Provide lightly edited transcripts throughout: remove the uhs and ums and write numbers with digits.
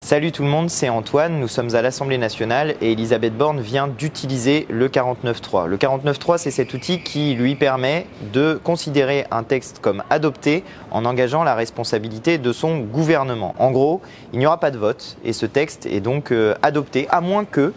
Salut tout le monde, c'est Antoine, nous sommes à l'Assemblée nationale et Elisabeth Borne vient d'utiliser le 49.3. Le 49.3, c'est cet outil qui lui permet de considérer un texte comme adopté en engageant la responsabilité de son gouvernement. En gros, il n'y aura pas de vote et ce texte est donc adopté, à moins que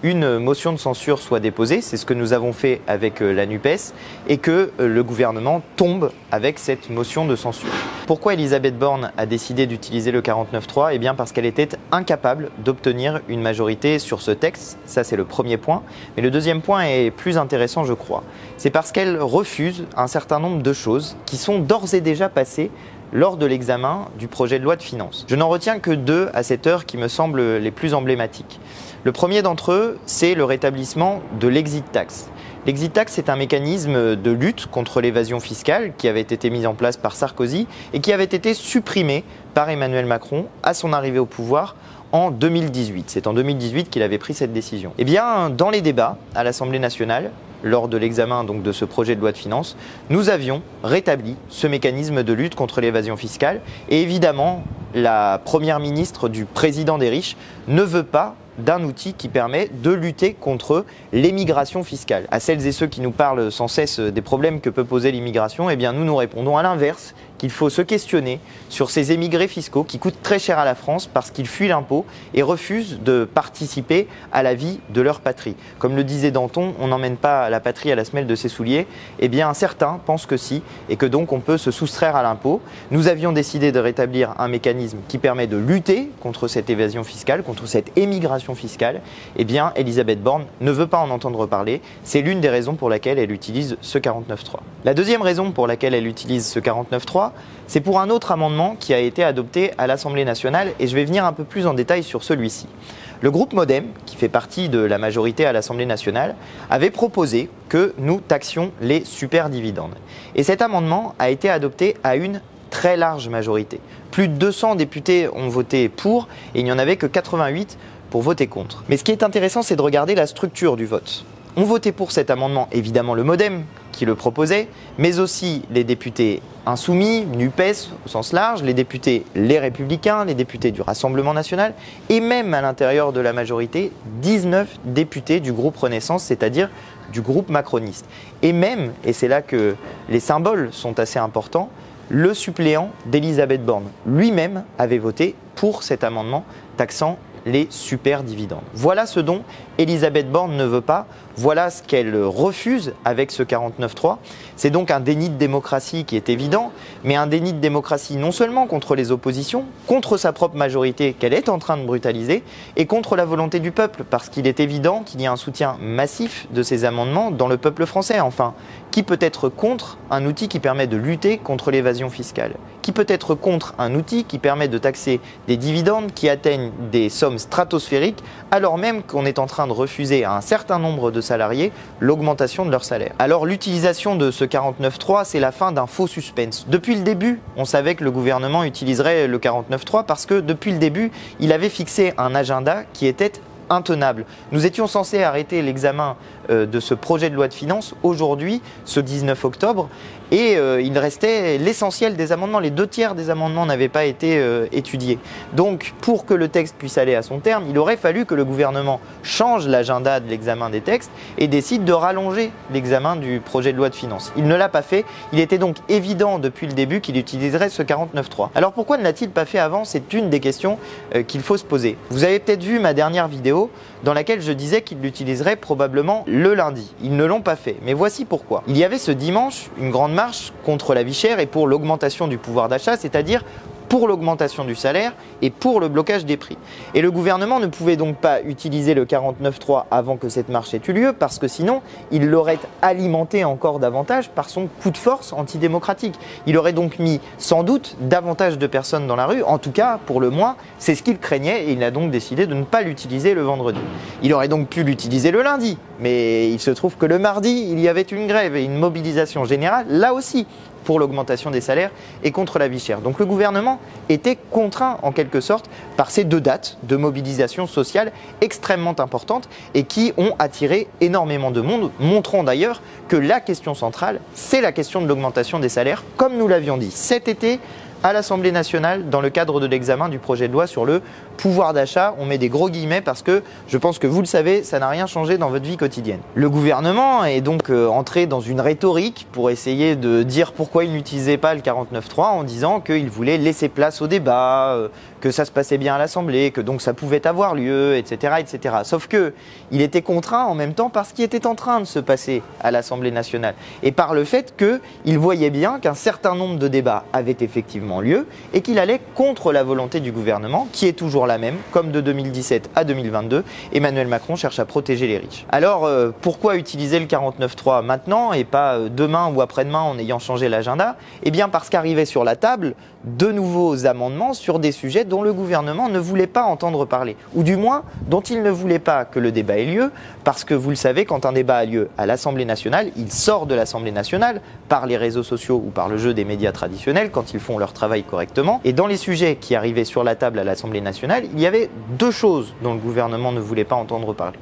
une motion de censure soit déposée, c'est ce que nous avons fait avec la NUPES, et que le gouvernement tombe avec cette motion de censure. Pourquoi Elisabeth Borne a décidé d'utiliser le 49.3 ? Eh bien parce qu'elle était incapable d'obtenir une majorité sur ce texte, ça c'est le premier point. Mais le deuxième point est plus intéressant je crois. C'est parce qu'elle refuse un certain nombre de choses qui sont d'ores et déjà passées lors de l'examen du projet de loi de finances. Je n'en retiens que deux à cette heure qui me semblent les plus emblématiques. Le premier d'entre eux, c'est le rétablissement de l'exit tax. L'exit tax, c'est un mécanisme de lutte contre l'évasion fiscale qui avait été mis en place par Sarkozy et qui avait été supprimé par Emmanuel Macron à son arrivée au pouvoir en 2018. C'est en 2018 qu'il avait pris cette décision. Eh bien, dans les débats à l'Assemblée nationale, lors de l'examen donc de ce projet de loi de finances, nous avions rétabli ce mécanisme de lutte contre l'évasion fiscale. Et évidemment, la première ministre du président des riches ne veut pas d'un outil qui permet de lutter contre l'émigration fiscale. À celles et ceux qui nous parlent sans cesse des problèmes que peut poser l'immigration, eh bien nous répondons à l'inverse, qu'il faut se questionner sur ces émigrés fiscaux qui coûtent très cher à la France parce qu'ils fuient l'impôt et refusent de participer à la vie de leur patrie. Comme le disait Danton, on n'emmène pas la patrie à la semelle de ses souliers. Eh bien certains pensent que si, et que donc on peut se soustraire à l'impôt. Nous avions décidé de rétablir un mécanisme qui permet de lutter contre cette évasion fiscale, contre cette émigration fiscale. Eh bien Elisabeth Borne ne veut pas en entendre parler. C'est l'une des raisons pour laquelle elle utilise ce 49.3. La deuxième raison pour laquelle elle utilise ce 49.3, c'est pour un autre amendement qui a été adopté à l'Assemblée nationale et je vais venir un peu plus en détail sur celui-ci. Le groupe Modem, qui fait partie de la majorité à l'Assemblée nationale, avait proposé que nous taxions les superdividendes. Et cet amendement a été adopté à une très large majorité. Plus de 200 députés ont voté pour et il n'y en avait que 88 pour voter contre. Mais ce qui est intéressant, c'est de regarder la structure du vote. On votait pour cet amendement évidemment le Modem qui le proposait, mais aussi les députés insoumis, NUPES au sens large, les députés Les Républicains, les députés du Rassemblement National et même à l'intérieur de la majorité, 19 députés du groupe Renaissance, c'est-à-dire du groupe macroniste. Et même, et c'est là que les symboles sont assez importants, le suppléant d'Elisabeth Borne lui-même avait voté pour cet amendement taxant les superdividendes. Voilà ce dont Elisabeth Borne ne veut pas, voilà ce qu'elle refuse avec ce 49.3. C'est donc un déni de démocratie qui est évident, mais un déni de démocratie non seulement contre les oppositions, contre sa propre majorité qu'elle est en train de brutaliser, et contre la volonté du peuple, parce qu'il est évident qu'il y a un soutien massif de ces amendements dans le peuple français. Enfin, qui peut être contre un outil qui permet de lutter contre l'évasion fiscale ? Qui peut être contre un outil qui permet de taxer des dividendes qui atteignent des sommes stratosphériques, alors même qu'on est en train de refuser à un certain nombre de salariés l'augmentation de leur salaire. Alors l'utilisation de ce 49.3, c'est la fin d'un faux suspense. Depuis le début, on savait que le gouvernement utiliserait le 49.3 parce que depuis le début, il avait fixé un agenda qui était intenable. Nous étions censés arrêter l'examen de ce projet de loi de finances aujourd'hui, ce 19 octobre, et il restait l'essentiel des amendements. Les 2/3 des amendements n'avaient pas été étudiés. Donc, pour que le texte puisse aller à son terme, il aurait fallu que le gouvernement change l'agenda de l'examen des textes et décide de rallonger l'examen du projet de loi de finances. Il ne l'a pas fait. Il était donc évident depuis le début qu'il utiliserait ce 49.3. Alors, pourquoi ne l'a-t-il pas fait avant ? C'est une des questions qu'il faut se poser. Vous avez peut-être vu ma dernière vidéo dans laquelle je disais qu'il l'utiliserait probablement le lundi. Ils ne l'ont pas fait, mais voici pourquoi. Il y avait ce dimanche une grande marche contre la vie chère et pour l'augmentation du pouvoir d'achat, c'est-à-dire pour l'augmentation du salaire et pour le blocage des prix. Et le gouvernement ne pouvait donc pas utiliser le 49.3 avant que cette marche ait eu lieu parce que sinon, il l'aurait alimenté encore davantage par son coup de force antidémocratique. Il aurait donc mis sans doute davantage de personnes dans la rue, en tout cas pour le moins, c'est ce qu'il craignait et il a donc décidé de ne pas l'utiliser le vendredi. Il aurait donc pu l'utiliser le lundi, mais il se trouve que le mardi, il y avait une grève et une mobilisation générale, là aussi, pour l'augmentation des salaires et contre la vie chère. Donc le gouvernement était contraint en quelque sorte par ces deux dates de mobilisation sociale extrêmement importantes et qui ont attiré énormément de monde, montrant d'ailleurs que la question centrale, c'est la question de l'augmentation des salaires, comme nous l'avions dit cet été, à l'Assemblée nationale dans le cadre de l'examen du projet de loi sur le pouvoir d'achat. On met des gros guillemets parce que je pense que vous le savez, ça n'a rien changé dans votre vie quotidienne. Le gouvernement est donc entré dans une rhétorique pour essayer de dire pourquoi il n'utilisait pas le 49.3 en disant qu'il voulait laisser place au débat, que ça se passait bien à l'Assemblée, que donc ça pouvait avoir lieu, etc., etc. Sauf que il était contraint en même temps par ce qui était en train de se passer à l'Assemblée nationale et par le fait qu'il voyait bien qu'un certain nombre de débats avaient effectivement lieu et qu'il allait contre la volonté du gouvernement, qui est toujours la même, comme de 2017 à 2022. Emmanuel Macron cherche à protéger les riches. Alors, pourquoi utiliser le 49.3 maintenant et pas demain ou après-demain en ayant changé l'agenda? Eh bien parce qu'arrivaient sur la table de nouveaux amendements sur des sujets dont le gouvernement ne voulait pas entendre parler, ou du moins dont il ne voulait pas que le débat ait lieu, parce que vous le savez, quand un débat a lieu à l'Assemblée nationale, il sort de l'Assemblée nationale par les réseaux sociaux ou par le jeu des médias traditionnels quand ils font leur travail correctement. Et dans les sujets qui arrivaient sur la table à l'Assemblée nationale, il y avait deux choses dont le gouvernement ne voulait pas entendre parler.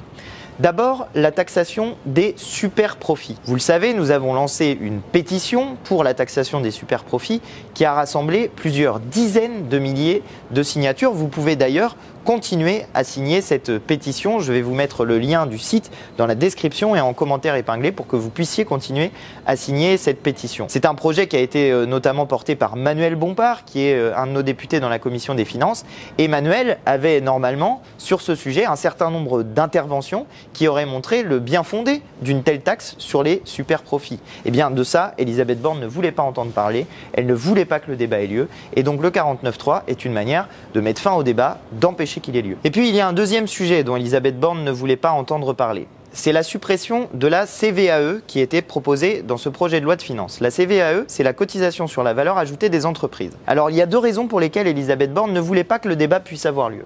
D'abord, la taxation des super profits. Vous le savez, nous avons lancé une pétition pour la taxation des super profits qui a rassemblé plusieurs dizaines de milliers de signatures. Vous pouvez d'ailleurs continuer à signer cette pétition. Je vais vous mettre le lien du site dans la description et en commentaire épinglé pour que vous puissiez continuer à signer cette pétition. C'est un projet qui a été notamment porté par Manuel Bompard, qui est un de nos députés dans la commission des finances. Et Manuel avait normalement sur ce sujet un certain nombre d'interventions qui auraient montré le bien fondé d'une telle taxe sur les super profits. Et bien de ça, Elisabeth Borne ne voulait pas entendre parler, elle ne voulait pas que le débat ait lieu. Et donc le 49.3 est une manière de mettre fin au débat, d'empêcher qu'il ait lieu. Et puis il y a un deuxième sujet dont Elisabeth Borne ne voulait pas entendre parler. C'est la suppression de la CVAE qui était proposée dans ce projet de loi de finances. La CVAE, c'est la cotisation sur la valeur ajoutée des entreprises. Alors il y a deux raisons pour lesquelles Elisabeth Borne ne voulait pas que le débat puisse avoir lieu.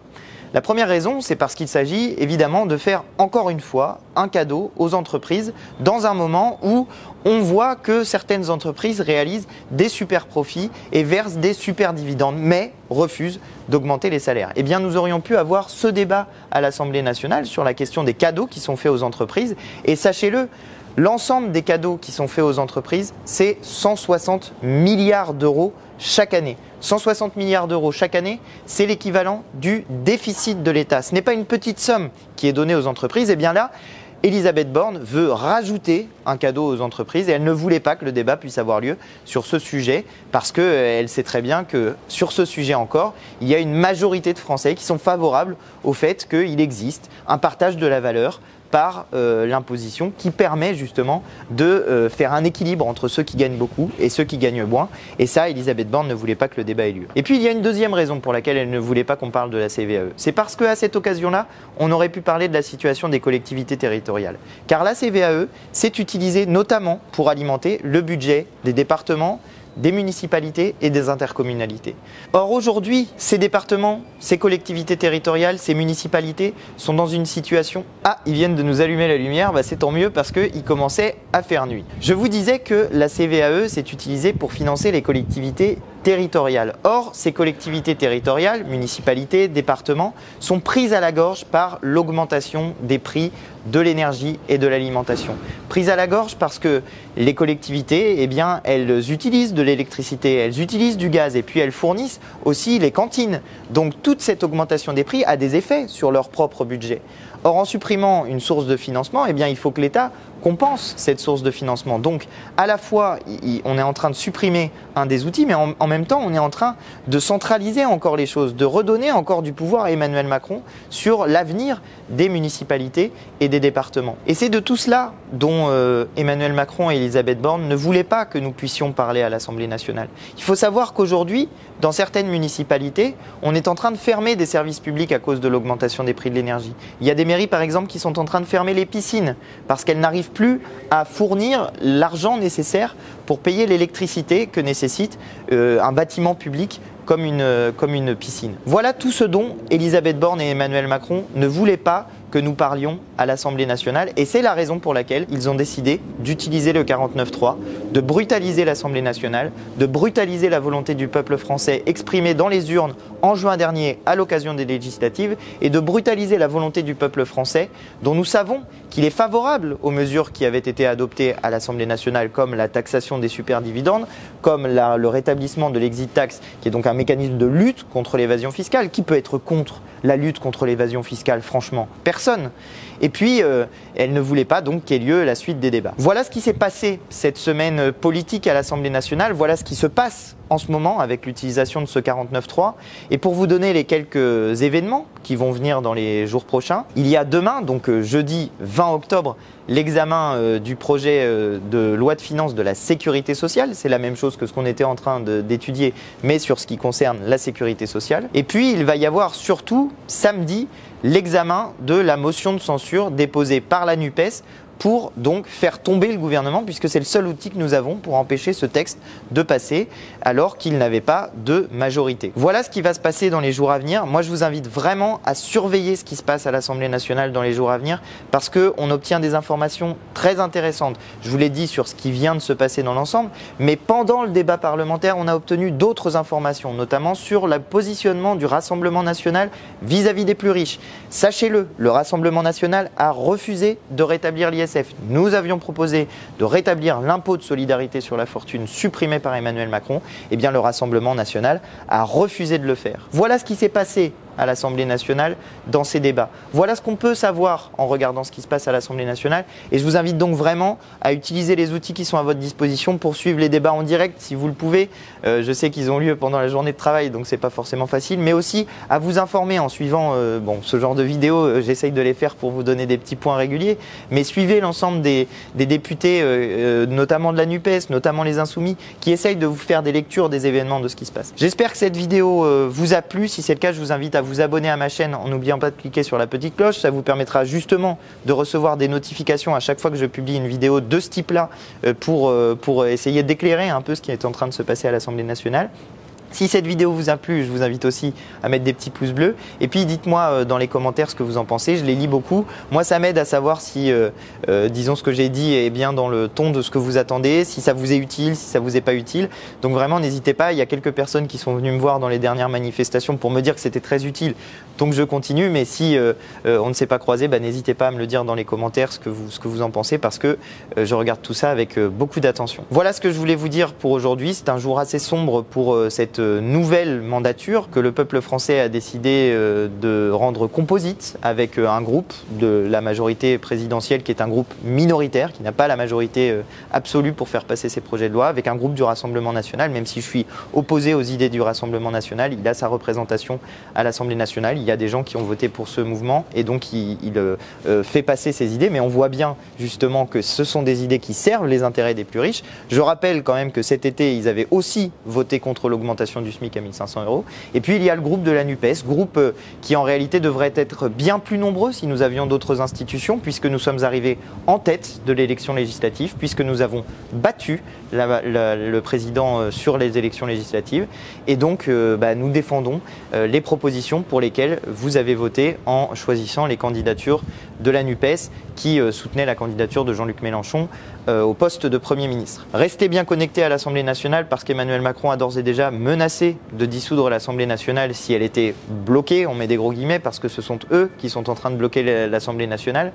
La première raison, c'est parce qu'il s'agit évidemment de faire encore une fois un cadeau aux entreprises dans un moment où on voit que certaines entreprises réalisent des super profits et versent des super dividendes, mais refusent d'augmenter les salaires. Eh bien, nous aurions pu avoir ce débat à l'Assemblée nationale sur la question des cadeaux qui sont faits aux entreprises. Et sachez-le, l'ensemble des cadeaux qui sont faits aux entreprises, c'est 160 milliards d'euros chaque année. 160 milliards d'euros chaque année, c'est l'équivalent du déficit de l'État. Ce n'est pas une petite somme qui est donnée aux entreprises. Et bien là, Elisabeth Borne veut rajouter un cadeau aux entreprises et elle ne voulait pas que le débat puisse avoir lieu sur ce sujet parce qu'elle sait très bien que sur ce sujet encore, il y a une majorité de Français qui sont favorables au fait qu'il existe un partage de la valeur par l'imposition qui permet justement de faire un équilibre entre ceux qui gagnent beaucoup et ceux qui gagnent moins. Et ça, Elisabeth Borne ne voulait pas que le débat ait lieu. Et puis, il y a une deuxième raison pour laquelle elle ne voulait pas qu'on parle de la CVAE. C'est parce qu'à cette occasion-là, on aurait pu parler de la situation des collectivités territoriales. Car la CVAE, c'est utilisé notamment pour alimenter le budget des départements, des municipalités et des intercommunalités. Or aujourd'hui, ces départements, ces collectivités territoriales, ces municipalités sont dans une situation... Ah, ils viennent de nous allumer la lumière, bah c'est tant mieux parce qu'il commençait à faire nuit. Je vous disais que la CVAE s'est utilisée pour financer les collectivités territoriales. Or, ces collectivités territoriales, municipalités, départements, sont prises à la gorge par l'augmentation des prix de l'énergie et de l'alimentation. Prises à la gorge parce que les collectivités, eh bien, elles utilisent de l'électricité, elles utilisent du gaz et puis elles fournissent aussi les cantines. Donc toute cette augmentation des prix a des effets sur leur propre budget. Or, en supprimant une source de financement, eh bien, il faut que l'État compense cette source de financement. Donc, à la fois, on est en train de supprimer un des outils, mais en même temps, on est en train de centraliser encore les choses, de redonner encore du pouvoir à Emmanuel Macron sur l'avenir des municipalités et des départements. Et c'est de tout cela dont Emmanuel Macron et Elisabeth Borne ne voulaient pas que nous puissions parler à l'Assemblée nationale. Il faut savoir qu'aujourd'hui, dans certaines municipalités, on est en train de fermer des services publics à cause de l'augmentation des prix de l'énergie. Il y a des mairies, par exemple, qui sont en train de fermer les piscines parce qu'elles n'arrivent plus à fournir l'argent nécessaire pour payer l'électricité que nécessite un bâtiment public comme une piscine. Voilà tout ce dont Elisabeth Borne et Emmanuel Macron ne voulaient pas que nous parlions à l'Assemblée nationale et c'est la raison pour laquelle ils ont décidé d'utiliser le 49.3, de brutaliser l'Assemblée nationale, de brutaliser la volonté du peuple français exprimée dans les urnes en juin dernier à l'occasion des législatives et de brutaliser la volonté du peuple français, dont nous savons qu'il est favorable aux mesures qui avaient été adoptées à l'Assemblée nationale, comme la taxation des superdividendes, comme le rétablissement de l'exit tax, qui est donc un mécanisme de lutte contre l'évasion fiscale. Qui peut être contre la lutte contre l'évasion fiscale? Franchement, personne. Et puis, elle ne voulait pas donc qu'il y ait lieu la suite des débats. Voilà ce qui s'est passé cette semaine politique à l'Assemblée nationale. Voilà ce qui se passe en ce moment avec l'utilisation de ce 49.3. Et pour vous donner les quelques événements qui vont venir dans les jours prochains, il y a demain, donc jeudi 20 octobre, l'examen du projet de loi de finances de la sécurité sociale. C'est la même chose que ce qu'on était en train d'étudier, mais sur ce qui concerne la sécurité sociale. Et puis, il va y avoir surtout samedi l'examen de la motion de censure déposée par la NUPES pour donc faire tomber le gouvernement, puisque c'est le seul outil que nous avons pour empêcher ce texte de passer alors qu'il n'avait pas de majorité. Voilà ce qui va se passer dans les jours à venir. Moi, je vous invite vraiment à surveiller ce qui se passe à l'Assemblée nationale dans les jours à venir, parce qu'on obtient des informations très intéressantes. Je vous l'ai dit sur ce qui vient de se passer dans l'ensemble, mais pendant le débat parlementaire, on a obtenu d'autres informations, notamment sur le positionnement du Rassemblement national vis-à-vis des plus riches. Sachez-le, le Rassemblement national a refusé de rétablir l'ISF. Nous avions proposé de rétablir l'impôt de solidarité sur la fortune supprimé par Emmanuel Macron. Eh bien, le Rassemblement national a refusé de le faire. Voilà ce qui s'est passé à l'Assemblée nationale dans ces débats. Voilà ce qu'on peut savoir en regardant ce qui se passe à l'Assemblée nationale. Et je vous invite donc vraiment à utiliser les outils qui sont à votre disposition pour suivre les débats en direct si vous le pouvez. Je sais qu'ils ont lieu pendant la journée de travail, donc c'est pas forcément facile, mais aussi à vous informer en suivant ce genre de vidéos. J'essaye de les faire pour vous donner des petits points réguliers, mais suivez l'ensemble des députés, notamment de la NUPES, notamment les Insoumis, qui essayent de vous faire des lectures des événements de ce qui se passe. J'espère que cette vidéo vous a plu. Si c'est le cas, je vous invite à vous abonner à ma chaîne en n'oubliant pas de cliquer sur la petite cloche. Ça vous permettra justement de recevoir des notifications à chaque fois que je publie une vidéo de ce type-là pour essayer d'éclairer un peu ce qui est en train de se passer à l'Assemblée nationale. Si cette vidéo vous a plu, je vous invite aussi à mettre des petits pouces bleus. Et puis dites-moi dans les commentaires ce que vous en pensez, je les lis beaucoup. Moi, ça m'aide à savoir si, disons, ce que j'ai dit est bien dans le ton de ce que vous attendez, si ça vous est utile, si ça vous est pas utile. Donc vraiment, n'hésitez pas. Il y a quelques personnes qui sont venues me voir dans les dernières manifestations pour me dire que c'était très utile. Donc je continue, mais si on ne s'est pas croisé, n'hésitez pas à me le dire dans les commentaires ce que vous en pensez, parce que je regarde tout ça avec beaucoup d'attention. Voilà ce que je voulais vous dire pour aujourd'hui. C'est un jour assez sombre pour cette nouvelle mandature que le peuple français a décidé de rendre composite avec un groupe de la majorité présidentielle qui est un groupe minoritaire, qui n'a pas la majorité absolue pour faire passer ses projets de loi, avec un groupe du Rassemblement national. Même si je suis opposé aux idées du Rassemblement national, il a sa représentation à l'Assemblée nationale. Il y a des gens qui ont voté pour ce mouvement et donc il fait passer ses idées, mais on voit bien justement que ce sont des idées qui servent les intérêts des plus riches. Je rappelle quand même que cet été, ils avaient aussi voté contre l'augmentation du SMIC à 1 500 €. Et puis il y a le groupe de la NUPES, groupe qui en réalité devrait être bien plus nombreux si nous avions d'autres institutions, puisque nous sommes arrivés en tête de l'élection législative, puisque nous avons battu le président sur les élections législatives. Et donc nous défendons les propositions pour lesquelles vous avez voté en choisissant les candidatures de la NUPES qui soutenait la candidature de Jean-Luc Mélenchon au poste de Premier ministre. Restez bien connectés à l'Assemblée nationale, parce qu'Emmanuel Macron a d'ores et déjà menacé de dissoudre l'Assemblée nationale si elle était bloquée, on met des gros guillemets, parce que ce sont eux qui sont en train de bloquer l'Assemblée nationale.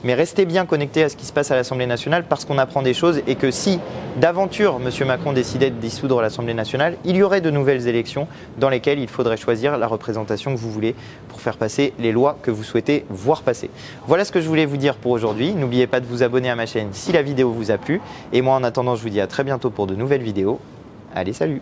Mais restez bien connectés à ce qui se passe à l'Assemblée nationale, parce qu'on apprend des choses, et que si d'aventure M. Macron décidait de dissoudre l'Assemblée nationale, il y aurait de nouvelles élections dans lesquelles il faudrait choisir la représentation que vous voulez pour faire passer les lois que vous souhaitez voir passer. Voilà ce que je voulais vous dire pour aujourd'hui. N'oubliez pas de vous abonner à ma chaîne si la vidéo vous a plu. Et moi, en attendant, je vous dis à très bientôt pour de nouvelles vidéos. Allez, salut!